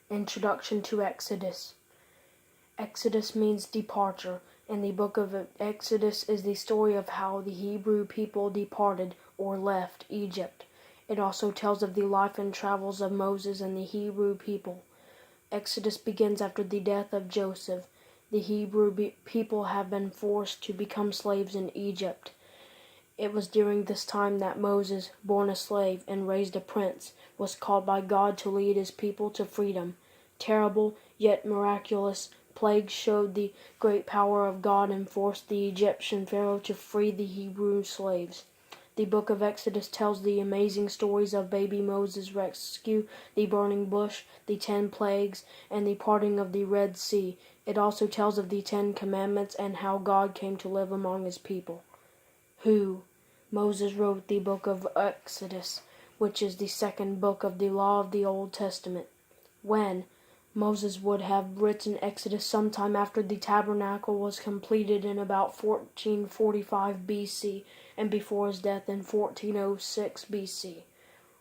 Introduction to Exodus. Exodus means departure, and the book of Exodus is the story of how the Hebrew people departed or left Egypt. It also tells of the life and travels of Moses and the Hebrew people. Exodus begins after the death of Joseph. The Hebrew people have been forced to become slaves in Egypt. It was during this time that Moses, born a slave and raised a prince, was called by God to lead his people to freedom. Terrible, yet miraculous, plagues showed the great power of God and forced the Egyptian Pharaoh to free the Hebrew slaves. The book of Exodus tells the amazing stories of baby Moses' rescue, the burning bush, the 10 plagues, and the parting of the Red Sea. It also tells of the 10 commandments and how God came to live among his people. Who? Moses wrote the book of Exodus, which is the second book of the law of the Old Testament. When? Moses would have written Exodus sometime after the tabernacle was completed in about 1445 BC and before his death in 1406 BC.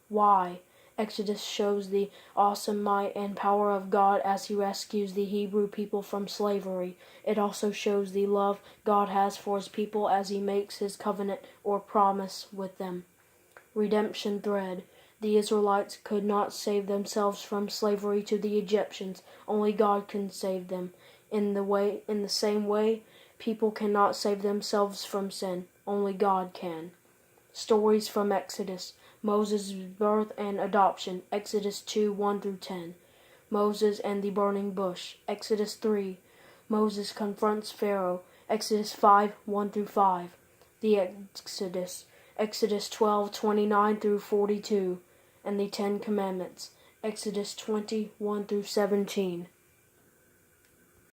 Why? Exodus shows the awesome might and power of God as he rescues the Hebrew people from slavery. It also shows the love God has for his people as he makes his covenant or promise with them. Redemption thread. The Israelites could not save themselves from slavery to the Egyptians. Only God can save them. In the same way, people cannot save themselves from sin. Only God can. Stories from Exodus. Moses' birth and adoption, Exodus 2:1-10. Moses and the burning bush, Exodus 3. Moses confronts Pharaoh, Exodus 5:1-5. The Exodus, Exodus 12:29-42. And the 10 Commandments, Exodus 20:1-17.